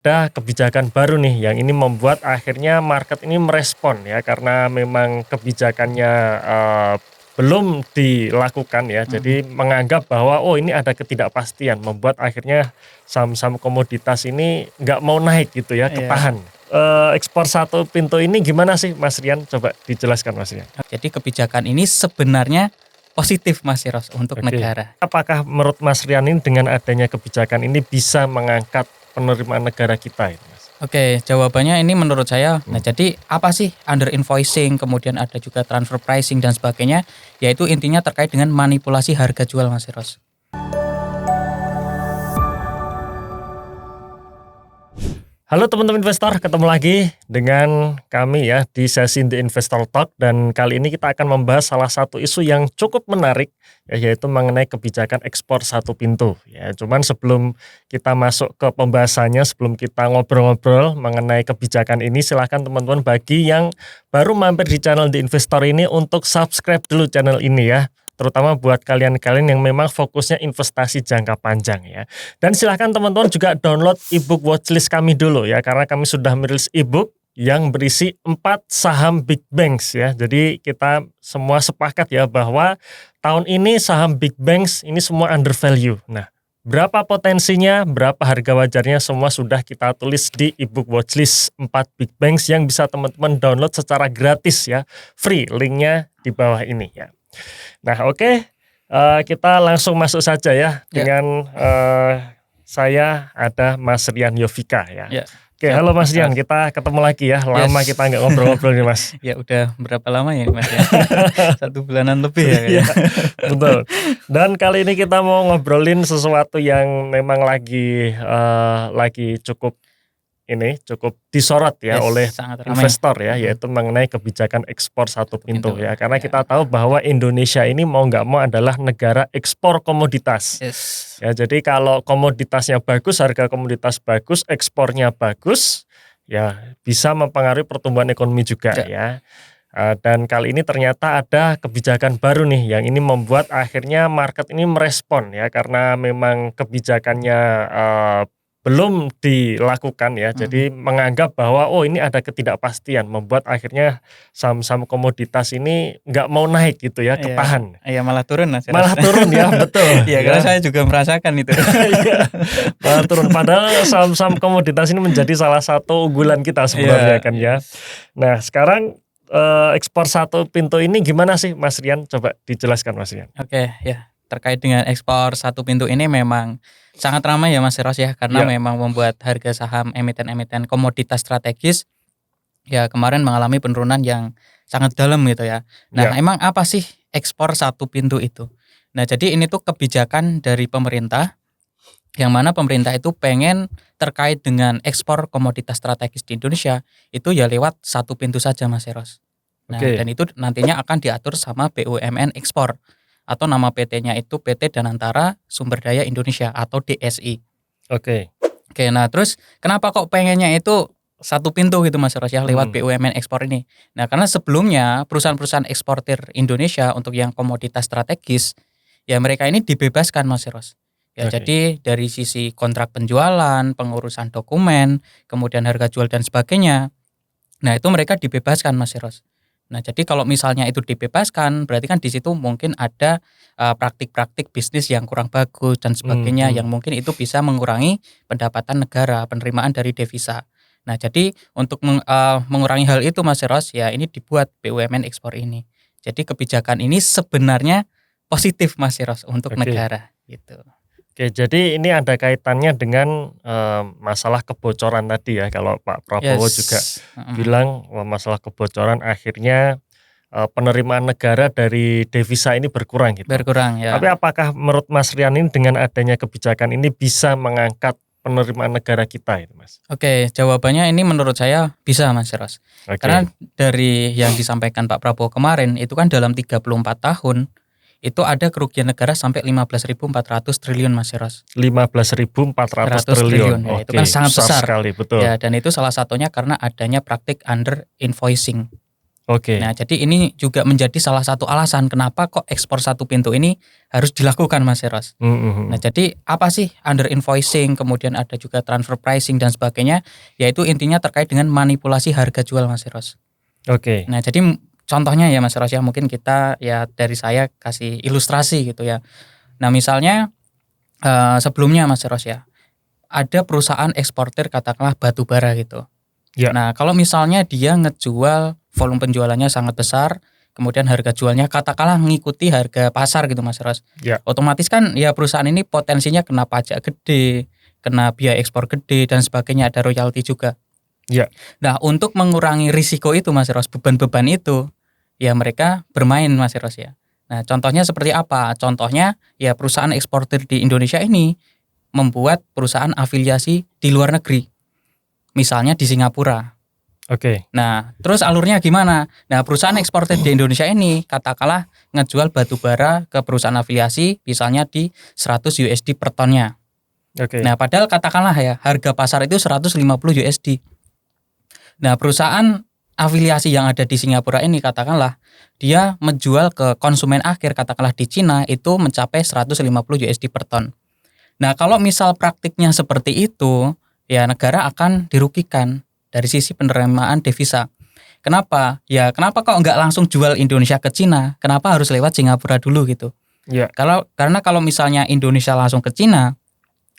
ada kebijakan baru nih yang ini membuat akhirnya market ini merespon ya, karena memang kebijakannya belum dilakukan ya. Jadi menganggap bahwa ini ada ketidakpastian, membuat akhirnya saham-saham komoditas ini nggak mau naik gitu ya, ketahan. Ekspor satu pintu ini gimana sih Mas Rian? Coba dijelaskan Mas Rian. Jadi kebijakan ini sebenarnya positif Mas Eros untuk negara. Apakah menurut Mas Rian ini dengan adanya kebijakan ini bisa mengangkat penerimaan negara kita itu Mas? Oke, jawabannya ini menurut saya, nah jadi apa sih under invoicing, kemudian ada juga transfer pricing dan sebagainya, yaitu intinya terkait dengan manipulasi harga jual Mas Eros. Halo teman-teman investor, ketemu lagi dengan kami ya di sesi The Investor Talk, dan kali ini kita akan membahas salah satu isu yang cukup menarik ya, yaitu mengenai kebijakan ekspor satu pintu ya. Cuman sebelum kita masuk ke pembahasannya, sebelum kita ngobrol-ngobrol mengenai kebijakan ini, silahkan teman-teman bagi yang baru mampir di channel The Investor ini untuk subscribe dulu channel ini ya. Terutama buat kalian-kalian yang memang fokusnya investasi jangka panjang ya. Dan silahkan teman-teman juga download ebook watchlist kami dulu ya, karena kami sudah merilis ebook yang berisi 4 saham big banks ya. Jadi kita semua sepakat ya bahwa tahun ini saham big banks ini semua undervalue. Nah, berapa potensinya, berapa harga wajarnya, semua sudah kita tulis di ebook watchlist 4 big banks yang bisa teman-teman download secara gratis ya. Free, linknya di bawah ini ya. Nah oke, kita langsung masuk saja ya dengan saya ada Mas Rian Yovika ya. Oke, halo Mas Rian, kita ketemu lagi ya. Lama kita nggak ngobrol-ngobrol nih Mas. Ya udah berapa lama ya Mas ya? 1 bulanan lebih ya. Betul. Dan kali ini kita mau ngobrolin sesuatu yang memang lagi cukup disorot ya oleh investor ya, yaitu mengenai kebijakan ekspor satu pintu ya. Karena kita tahu bahwa Indonesia ini mau nggak mau adalah negara ekspor komoditas. Ya, jadi kalau komoditasnya bagus, harga komoditas bagus, ekspornya bagus, ya bisa mempengaruhi pertumbuhan ekonomi juga ya. Dan kali ini ternyata ada kebijakan baru nih yang ini membuat akhirnya market ini merespon ya, karena memang kebijakannya belum dilakukan ya. Jadi menganggap bahwa ini ada ketidakpastian, membuat akhirnya saham-saham komoditas ini nggak mau naik gitu ya, ketahan. Iya, malah turun Mas. Malah turun ya, betul. Iya, karena saya juga merasakan itu. Malah turun, padahal saham-saham komoditas ini menjadi salah satu unggulan kita sebenarnya kan ya. Nah sekarang ekspor satu pintu ini gimana sih Mas Rian? Coba dijelaskan Mas Rian. Oke ya, terkait dengan ekspor satu pintu ini memang sangat ramai ya Mas Eros ya, karena memang membuat harga saham emiten-emiten komoditas strategis ya kemarin mengalami penurunan yang sangat dalam gitu ya. Nah emang apa sih ekspor satu pintu itu? Nah jadi ini tuh kebijakan dari pemerintah, yang mana pemerintah itu pengen terkait dengan ekspor komoditas strategis di Indonesia itu ya lewat satu pintu saja Mas Eros. Nah dan itu nantinya akan diatur sama BUMN ekspor, atau nama PT-nya itu PT Danantara Sumber Daya Indonesia atau DSI. Oke, nah terus kenapa kok pengennya itu satu pintu gitu Mas Eros ya lewat BUMN ekspor ini? Nah karena sebelumnya perusahaan-perusahaan eksportir Indonesia untuk yang komoditas strategis ya mereka ini dibebaskan Mas Eros. Ya jadi dari sisi kontrak penjualan, pengurusan dokumen, kemudian harga jual dan sebagainya. Nah itu mereka dibebaskan Mas Eros. Nah jadi kalau misalnya itu dibebaskan, berarti kan di situ mungkin ada praktik-praktik bisnis yang kurang bagus dan sebagainya, yang mungkin itu bisa mengurangi pendapatan negara, penerimaan dari devisa. Nah jadi untuk mengurangi hal itu Mas Eros, ya ini dibuat BUMN ekspor ini. Jadi kebijakan ini sebenarnya positif Mas Eros untuk negara gitu. Oke, jadi ini ada kaitannya dengan masalah kebocoran tadi ya. Kalau Pak Prabowo juga bilang masalah kebocoran akhirnya penerimaan negara dari devisa ini berkurang gitu. Berkurang ya. Tapi apakah menurut Mas Rian ini dengan adanya kebijakan ini bisa mengangkat penerimaan negara kita itu Mas? Oke, jawabannya ini menurut saya bisa Mas Eros. Karena dari yang disampaikan Pak Prabowo kemarin itu kan dalam 34 tahun itu ada kerugian negara sampai 15.400 triliun Mas Eros. 15.400 triliun. Ya, itu kan sangat besar sekali, betul. Ya, dan itu salah satunya karena adanya praktik under invoicing. Oke. Nah, jadi ini juga menjadi salah satu alasan kenapa kok ekspor satu pintu ini harus dilakukan, Mas Eros. Nah, jadi apa sih under invoicing, kemudian ada juga transfer pricing dan sebagainya, yaitu intinya terkait dengan manipulasi harga jual, Mas Eros. Oke. Nah, jadi contohnya ya Mas Eros ya, mungkin kita ya dari saya kasih ilustrasi gitu ya. Nah, misalnya sebelumnya Mas Eros ya, ada perusahaan eksportir katakanlah batu bara gitu. Ya. Nah, kalau misalnya dia ngejual volume penjualannya sangat besar, kemudian harga jualnya katakanlah mengikuti harga pasar gitu Mas Ros. Ya. Otomatis kan ya perusahaan ini potensinya kena pajak gede, kena biaya ekspor gede dan sebagainya, ada royalti juga. Ya. Nah, untuk mengurangi risiko itu Mas Ros, beban-beban itu, ya mereka bermain Mas Ros ya. Nah, contohnya seperti apa? Contohnya ya perusahaan eksportir di Indonesia ini membuat perusahaan afiliasi di luar negeri. Misalnya di Singapura. Oke. Nah, terus alurnya gimana? Nah, perusahaan eksportir di Indonesia ini katakanlah ngejual batu bara ke perusahaan afiliasi misalnya di 100 USD per tonnya. Oke. Nah, padahal katakanlah ya harga pasar itu 150 USD. Nah, perusahaan afiliasi yang ada di Singapura ini katakanlah dia menjual ke konsumen akhir katakanlah di Cina itu mencapai 150 USD per ton. Nah, kalau misal praktiknya seperti itu, ya negara akan dirugikan dari sisi penerimaan devisa. Kenapa? Ya kenapa kok nggak langsung jual Indonesia ke Cina? Kenapa harus lewat Singapura dulu gitu? Ya. Karena kalau misalnya Indonesia langsung ke Cina,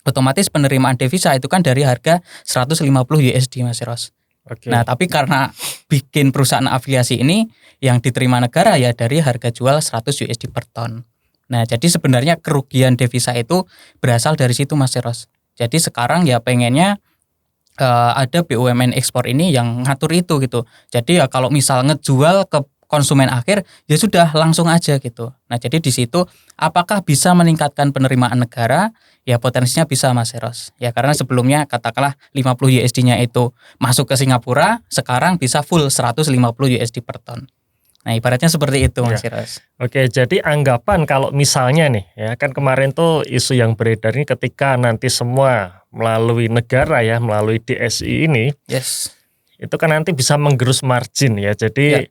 otomatis penerimaan devisa itu kan dari harga 150 USD Mas Ros. Oke. Nah, tapi karena bikin perusahaan afiliasi ini yang diterima negara ya dari harga jual 100 USD per ton. Nah, jadi sebenarnya kerugian devisa itu berasal dari situ Mas Ros. Jadi sekarang ya pengennya ada BUMN ekspor ini yang ngatur itu gitu. Jadi ya kalau misal ngejual ke konsumen akhir ya sudah langsung aja gitu. Nah, jadi di situ apakah bisa meningkatkan penerimaan negara? Ya potensinya bisa Mas Eros. Ya karena sebelumnya katakanlah 50 USD-nya itu masuk ke Singapura, sekarang bisa full 150 USD per ton. Nah, ibaratnya seperti itu Mas Eros. Oke, jadi anggapan kalau misalnya nih ya kan kemarin tuh isu yang beredar ini ketika nanti semua melalui negara ya, melalui DSI ini, Yes. itu kan nanti bisa menggerus margin ya. Jadi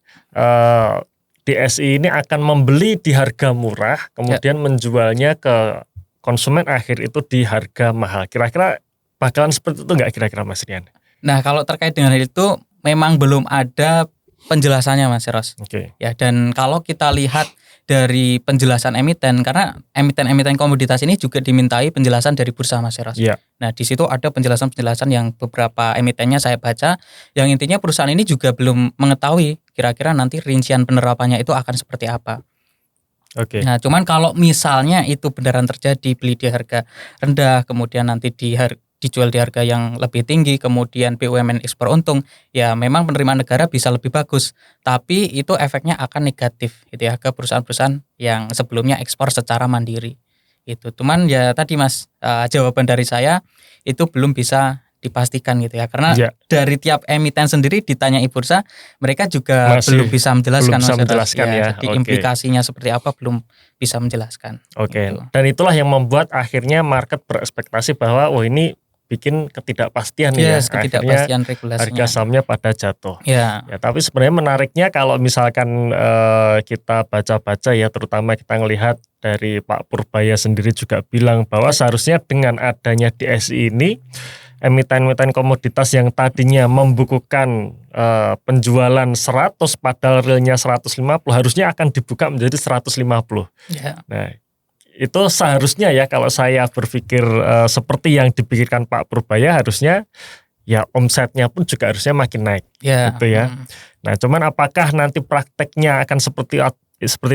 DSI ini akan membeli di harga murah, kemudian menjualnya ke konsumen akhir itu di harga mahal. Kira-kira bakalan seperti itu nggak kira-kira Mas Rian? Nah, kalau terkait dengan hal itu memang belum ada penjelasannya Mas Eros. Oke. Ya, dan kalau kita lihat dari penjelasan emiten, karena emiten-emiten komoditas ini juga dimintai penjelasan dari bursa Mas Eros. Iya. Nah, di situ ada penjelasan-penjelasan yang beberapa emitennya saya baca, yang intinya perusahaan ini juga belum mengetahui kira-kira nanti rincian penerapannya itu akan seperti apa. Oke. Nah, cuman kalau misalnya itu beneran terjadi, beli di harga rendah, kemudian nanti dijual di harga yang lebih tinggi, kemudian BUMN ekspor untung, ya memang penerimaan negara bisa lebih bagus. Tapi itu efeknya akan negatif gitu ya ke perusahaan-perusahaan yang sebelumnya ekspor secara mandiri. Itu. Cuman ya tadi Mas, jawaban dari saya itu belum bisa dipastikan gitu ya. Karena dari tiap emiten sendiri ditanyai bursa, mereka juga belum bisa menjelaskan ya. Jadi implikasinya seperti apa belum bisa menjelaskan. Oke. Gitu. Dan itulah yang membuat akhirnya market berekspektasi bahwa ini bikin ketidakpastian ya, ketidakpastian regulasinya. Harga sahamnya pada jatuh. Ya, tapi sebenarnya menariknya kalau misalkan kita baca-baca ya, terutama kita ngelihat dari Pak Purbaya sendiri juga bilang bahwa seharusnya dengan adanya DSI ini, emiten-emiten komoditas yang tadinya membukukan penjualan 100 padahal realnya 150 harusnya akan dibuka menjadi 150. Ya. Nah, itu seharusnya ya kalau saya berpikir seperti yang dipikirkan Pak Purbaya harusnya ya omsetnya pun juga harusnya makin naik gitu ya. Nah, cuman apakah nanti prakteknya akan seperti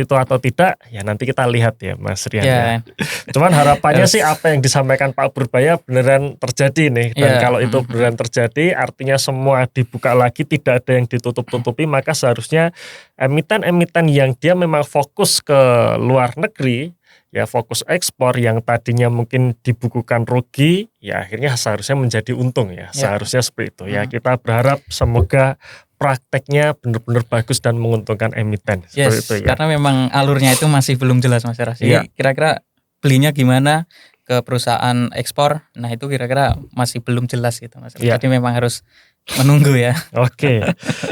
itu atau tidak ya nanti kita lihat ya Mas Rian. Ya. Cuman harapannya sih apa yang disampaikan Pak Purbaya beneran terjadi nih, dan kalau itu beneran terjadi artinya semua dibuka lagi, tidak ada yang ditutup-tutupi, maka seharusnya emiten-emiten yang dia memang fokus ke luar negeri ya, fokus ekspor yang tadinya mungkin dibukukan rugi ya akhirnya seharusnya menjadi untung ya. Seharusnya seperti itu ya. Kita berharap semoga prakteknya benar-benar bagus dan menguntungkan emiten seperti itu ya. Karena memang alurnya itu masih belum jelas Mas Eros. Jadi kira-kira belinya gimana ke perusahaan ekspor, nah itu kira-kira masih belum jelas gitu Mas Eros. Jadi memang harus menunggu ya. Oke.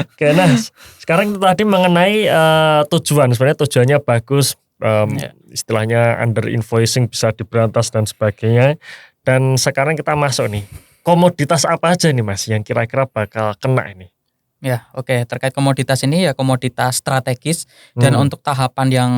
Oke, nah sekarang itu tadi mengenai tujuan. Sebenarnya tujuannya bagus, Ya. istilahnya under invoicing bisa diberantas dan sebagainya. Dan sekarang kita masuk nih, komoditas apa aja nih Mas yang kira-kira bakal kena ini? Ya, oke. Terkait komoditas ini ya komoditas strategis dan Hmm, untuk tahapan yang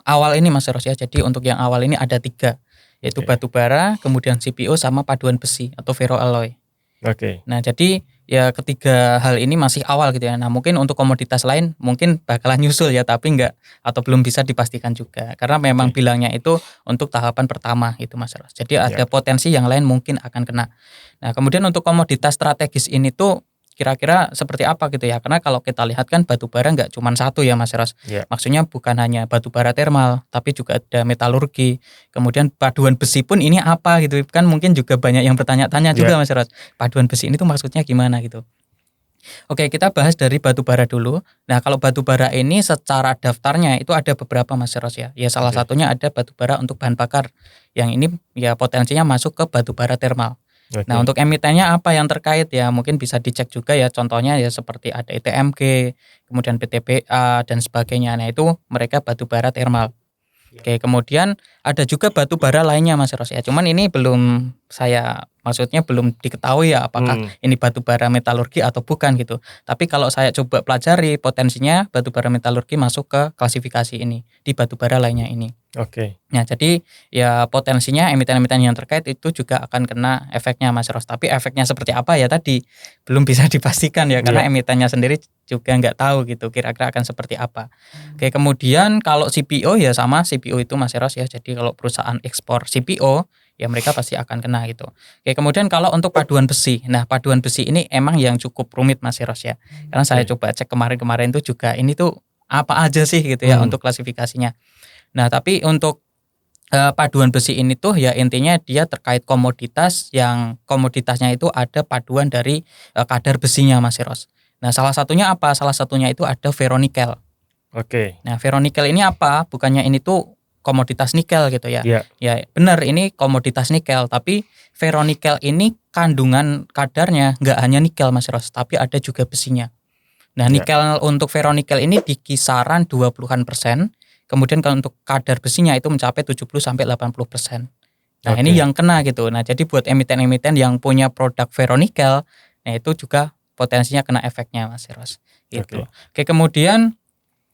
awal ini Mas Eros ya. Jadi untuk yang awal ini ada 3, yaitu oke. batu bara, kemudian CPO sama paduan besi atau ferroalloy. Oke. Nah, jadi ya ketiga hal ini masih awal gitu ya. Nah, mungkin untuk komoditas lain mungkin bakalan nyusul ya, tapi enggak atau belum bisa dipastikan juga. Karena memang Oke. bilangnya itu untuk tahapan pertama itu Mas Eros. Jadi Ya. ada potensi yang lain mungkin akan kena. Nah, kemudian untuk komoditas strategis ini tuh kira-kira seperti apa gitu ya. Karena kalau kita lihat kan batu bara nggak cuma satu ya Mas Eros. Ya. Maksudnya bukan hanya batu bara termal, tapi juga ada metalurgi. Kemudian paduan besi pun ini apa gitu. Kan mungkin juga banyak yang bertanya-tanya Ya. juga Mas Eros. Paduan besi ini tuh maksudnya gimana gitu. Oke, kita bahas dari batu bara dulu. Nah, kalau batu bara ini secara daftarnya itu ada beberapa Mas Eros ya. Ya salah Oke. satunya ada batu bara untuk bahan bakar. Yang ini ya potensinya masuk ke batu bara termal. Nah, Oke. untuk emitennya apa yang terkait ya mungkin bisa dicek juga ya. Contohnya ya seperti ada ITMG, kemudian PTBA dan sebagainya. Nah, itu mereka batu bara termal. Oke, kemudian ada juga batu bara lainnya Mas Eros ya. Cuman ini belum saya maksudnya belum diketahui ya apakah Hmm, ini batu bara metalurgi atau bukan gitu. Tapi kalau saya coba pelajari potensinya batu bara metalurgi masuk ke klasifikasi ini di batu bara lainnya ini. Oke. Nah, jadi ya potensinya emiten-emiten yang terkait itu juga akan kena efeknya Mas Ros. Tapi efeknya seperti apa ya tadi belum bisa dipastikan ya Ya. karena emitennya sendiri juga nggak tahu gitu kira-kira akan seperti apa. Oke, kemudian kalau CPO ya sama CPO itu Mas Ros ya. Jadi kalau perusahaan ekspor CPO ya mereka pasti akan kena gitu. Oke, kemudian kalau untuk paduan besi. Nah, paduan besi ini emang yang cukup rumit Mas Ros ya. Karena saya Oke. coba cek kemarin-kemarin itu juga ini tuh apa aja sih gitu ya Hmm, untuk klasifikasinya. Nah, tapi untuk paduan besi ini tuh ya intinya dia terkait komoditas yang komoditasnya itu ada paduan dari kadar besinya Mas Eros. Nah, salah satunya apa? Salah satunya itu ada ferronikel. Oke. Nah, ferronikel ini apa? Bukannya ini tuh komoditas nikel gitu ya. Ya. Ya, benar ini komoditas nikel, tapi ferronikel ini kandungan kadarnya nggak hanya nikel Mas Eros, tapi ada juga besinya. Nah, Ya. nikel untuk ferronikel ini di kisaran 20-an persen. Kemudian kalau untuk kadar besinya itu mencapai 70 sampai 80%. Nah, ini Oke. yang kena gitu. Nah, jadi buat emiten-emiten yang punya produk ferronikel, nah itu juga potensinya kena efeknya Mas Eros. Gitu. Oke. Oke, kemudian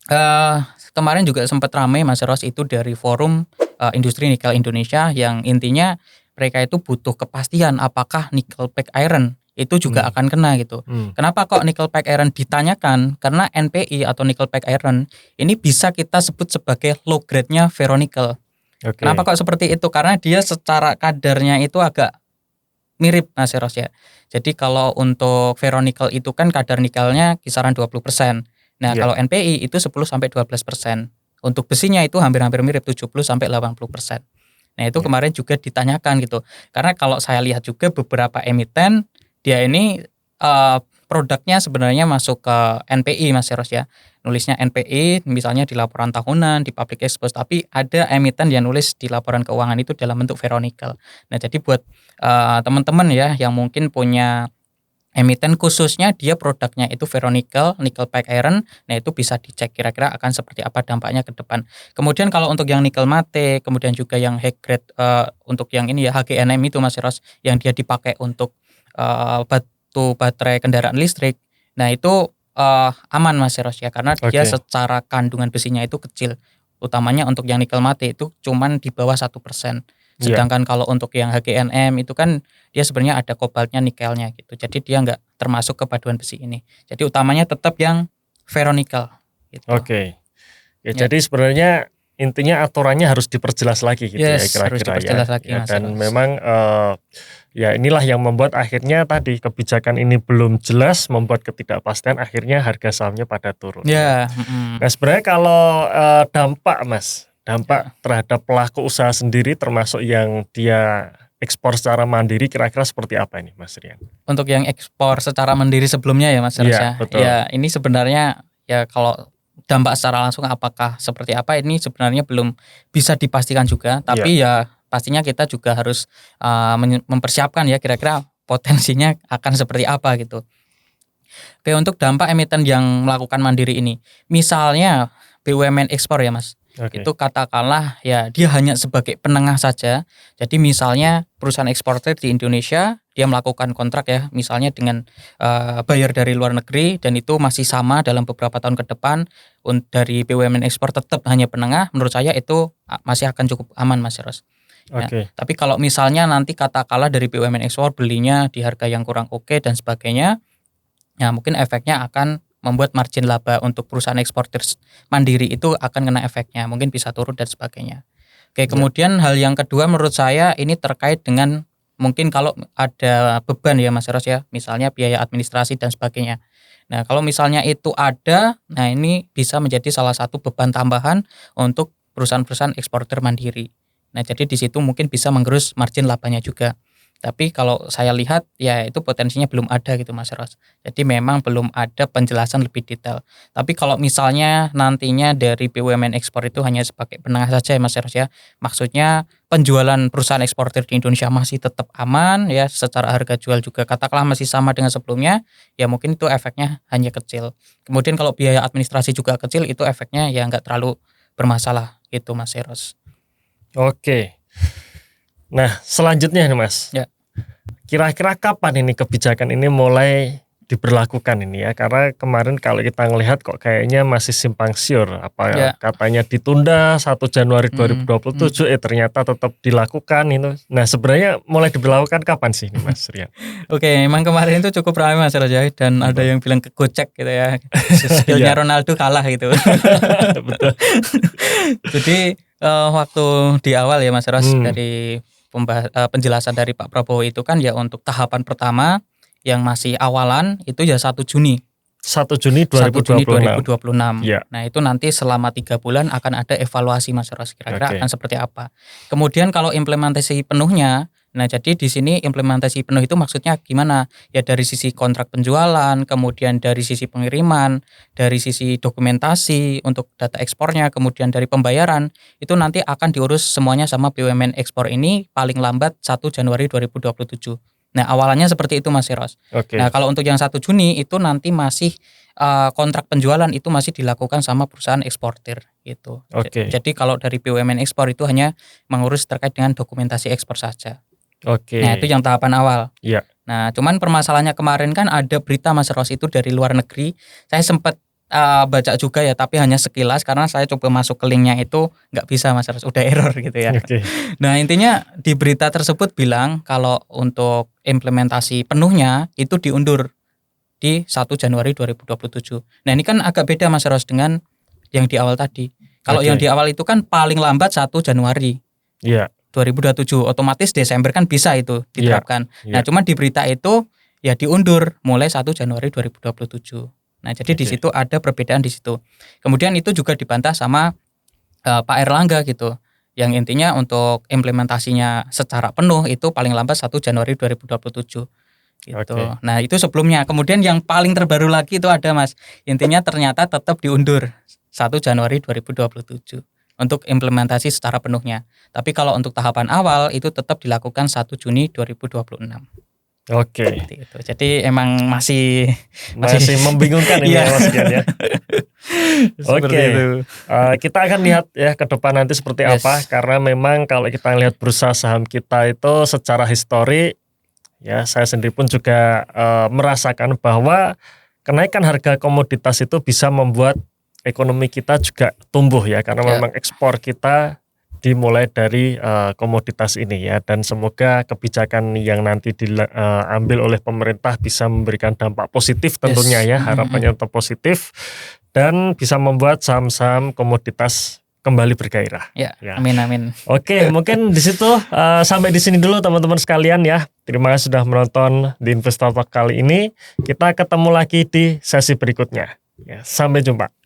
eh kemarin juga sempat ramai Mas Eros itu dari forum industri nikel Indonesia yang intinya mereka itu butuh kepastian apakah nickel pig iron itu juga Hmm. akan kena gitu. Hmm. Kenapa kok nickel pig iron ditanyakan? Karena NPI atau nickel pig iron ini bisa kita sebut sebagai low grade-nya ferronikel. Oke. Kenapa kok seperti itu? Karena dia secara kadarnya itu agak mirip Mas Eros ya. Jadi kalau untuk ferronikel itu kan kadar nikelnya kisaran 20%. Nah, Ya. kalau NPI itu 10 sampai 12%. Untuk besinya itu hampir-hampir mirip 70 sampai 80%. Nah, itu Ya. kemarin juga ditanyakan gitu. Karena kalau saya lihat juga beberapa emiten dia ini produknya sebenarnya masuk ke NPI Mas Eros ya. Nulisnya NPI misalnya di laporan tahunan, di public expose, tapi ada emiten yang nulis di laporan keuangan itu dalam bentuk ferronikel. Nah, jadi buat teman-teman ya yang mungkin punya emiten khususnya dia produknya itu ferronikel, nickel pig iron, nah itu bisa dicek kira-kira akan seperti apa dampaknya ke depan. Kemudian kalau untuk yang nikel mate, kemudian juga yang high grade untuk yang ini ya HGNM itu Mas Eros yang dia dipakai untuk batu baterai kendaraan listrik. Nah, itu aman Mas Eros ya karena dia Oke. secara kandungan besinya itu kecil. Utamanya untuk yang nikel mate itu cuman di bawah 1%. Ya. Sedangkan kalau untuk yang HGNM itu kan dia sebenarnya ada kobaltnya, nikelnya gitu. Jadi dia nggak termasuk ke paduan besi ini. Jadi utamanya tetap yang ferronikel gitu. Oke. Ya, Ya. jadi sebenarnya intinya aturannya harus diperjelas lagi gitu ya Yes, harus kira-kira ya. diperjelas lagi Ya, Mas dan Eros. memang ya inilah yang membuat akhirnya tadi kebijakan ini belum jelas, membuat ketidakpastian akhirnya harga sahamnya pada turun ya. Ya, Nah, sebenarnya kalau dampak Mas, dampak Ya. terhadap pelaku usaha sendiri termasuk yang dia ekspor secara mandiri kira-kira seperti apa ini Mas Rian? Untuk yang ekspor secara mandiri sebelumnya ya Mas Eros Iya, ya. betul. Ya, ini sebenarnya ya kalau dampak secara langsung apakah seperti apa ini sebenarnya belum bisa dipastikan juga. Tapi ya pastinya kita juga harus mempersiapkan ya kira-kira potensinya akan seperti apa gitu. Oke, untuk dampak emiten yang melakukan mandiri ini, misalnya BUMN ekspor ya Mas. Oke. Itu katakanlah ya dia hanya sebagai penengah saja. Jadi misalnya perusahaan eksportir di Indonesia dia melakukan kontrak ya misalnya dengan bayar dari luar negeri dan itu masih sama dalam beberapa tahun ke depan dari BUMN ekspor tetap hanya penengah, menurut saya itu masih akan cukup aman Mas Ros. Ya, Oke. tapi kalau misalnya nanti katakanlah dari BUMN ekspor belinya di harga yang kurang oke dan sebagainya, ya mungkin efeknya akan membuat margin laba untuk perusahaan eksportir mandiri itu akan kena efeknya, mungkin bisa turun dan sebagainya. Oke, kemudian hal yang kedua menurut saya ini terkait dengan mungkin kalau ada beban ya Mas Ros ya, misalnya biaya administrasi dan sebagainya. Nah, kalau misalnya itu ada, nah ini bisa menjadi salah satu beban tambahan untuk perusahaan-perusahaan eksportir mandiri. Nah, jadi di situ mungkin bisa menggerus margin labanya juga. Tapi kalau saya lihat ya itu potensinya belum ada gitu Mas Ros. Jadi memang belum ada penjelasan lebih detail. Tapi kalau misalnya nantinya dari BUMN ekspor itu hanya sebagai penengah saja ya Mas Ros ya. Maksudnya penjualan perusahaan eksportir di Indonesia masih tetap aman ya, secara harga jual juga katakanlah masih sama dengan sebelumnya, ya mungkin itu efeknya hanya kecil. Kemudian kalau biaya administrasi juga kecil, itu efeknya ya nggak terlalu bermasalah gitu Mas Ros. Oke. Nah, selanjutnya nih Mas. Ya. Kira-kira kapan ini kebijakan ini mulai diberlakukan ini ya? Karena kemarin kalau kita ngelihat kok kayaknya masih simpang siur. Ya. Katanya ditunda 1 Januari 2027 ternyata tetap dilakukan itu. Nah, sebenarnya mulai diberlakukan kapan sih ini Mas Rian? Oke, emang kemarin itu cukup ramai Mas Ros ya, dan ada yang bilang kegocek gitu ya. Skillnya Ronaldo kalah gitu. Betul. Jadi waktu di awal ya Mas Ros dari penjelasan dari Pak Prabowo itu kan ya untuk tahapan pertama yang masih awalan itu ya 1 Juni. 1 Juni 2026. Ya. Nah, itu nanti selama 3 bulan akan ada evaluasi Mas Ros, kira-kira akan seperti apa. Kemudian kalau implementasi penuhnya, nah jadi di sini implementasi penuh itu maksudnya gimana? Ya dari sisi kontrak penjualan, kemudian dari sisi pengiriman, dari sisi dokumentasi untuk data ekspornya, kemudian dari pembayaran, itu nanti akan diurus semuanya sama BUMN ekspor ini paling lambat 1 Januari 2027. Nah, awalannya seperti itu Mas Ros. Nah, kalau untuk yang 1 Juni itu nanti masih kontrak penjualan itu masih dilakukan sama perusahaan eksportir gitu. Jadi kalau dari BUMN ekspor itu hanya mengurus terkait dengan dokumentasi ekspor saja. Nah, itu yang tahapan awal. Ya. Nah, cuman permasalahannya kemarin kan ada berita Mas Ros itu dari luar negeri. Saya sempat baca juga ya, tapi hanya sekilas karena saya coba masuk ke linknya itu nggak bisa Mas Ros, udah error gitu ya. Nah, intinya di berita tersebut bilang kalau untuk implementasi penuhnya itu diundur di 1 Januari 2027. Nah, ini kan agak beda Mas Ros dengan yang di awal tadi. Kalau yang di awal itu kan paling lambat 1 Januari. Iya. 2027, otomatis Desember kan bisa itu diterapkan. Nah, cuman di berita itu ya diundur mulai 1 Januari 2027. Nah, jadi di situ ada perbedaan di situ. Kemudian itu juga dibantah sama Pak Erlangga gitu. Yang intinya untuk implementasinya secara penuh itu paling lambat 1 Januari 2027 gitu. Nah, itu sebelumnya. Kemudian yang paling terbaru lagi itu ada Mas. Intinya ternyata tetap diundur 1 Januari 2027 untuk implementasi secara penuhnya. Tapi kalau untuk tahapan awal itu tetap dilakukan 1 Juni 2026. Jadi emang masih membingungkan ini ya Mas Gian ya. Kita akan lihat ya ke depan nanti seperti apa, karena memang kalau kita lihat bursa saham kita itu secara histori ya, saya sendiri pun juga merasakan bahwa kenaikan harga komoditas itu bisa membuat ekonomi kita juga tumbuh ya, karena memang ekspor kita dimulai dari komoditas ini ya, dan semoga kebijakan yang nanti diambil oleh pemerintah bisa memberikan dampak positif tentunya ya, harapannya tetap positif dan bisa membuat saham-saham komoditas kembali bergairah. Ya. Amin. Oke, mungkin di situ sampai di sini dulu teman-teman sekalian ya. Terima kasih sudah menonton di Investor Talk kali ini. Kita ketemu lagi di sesi berikutnya. Ya, sampai jumpa.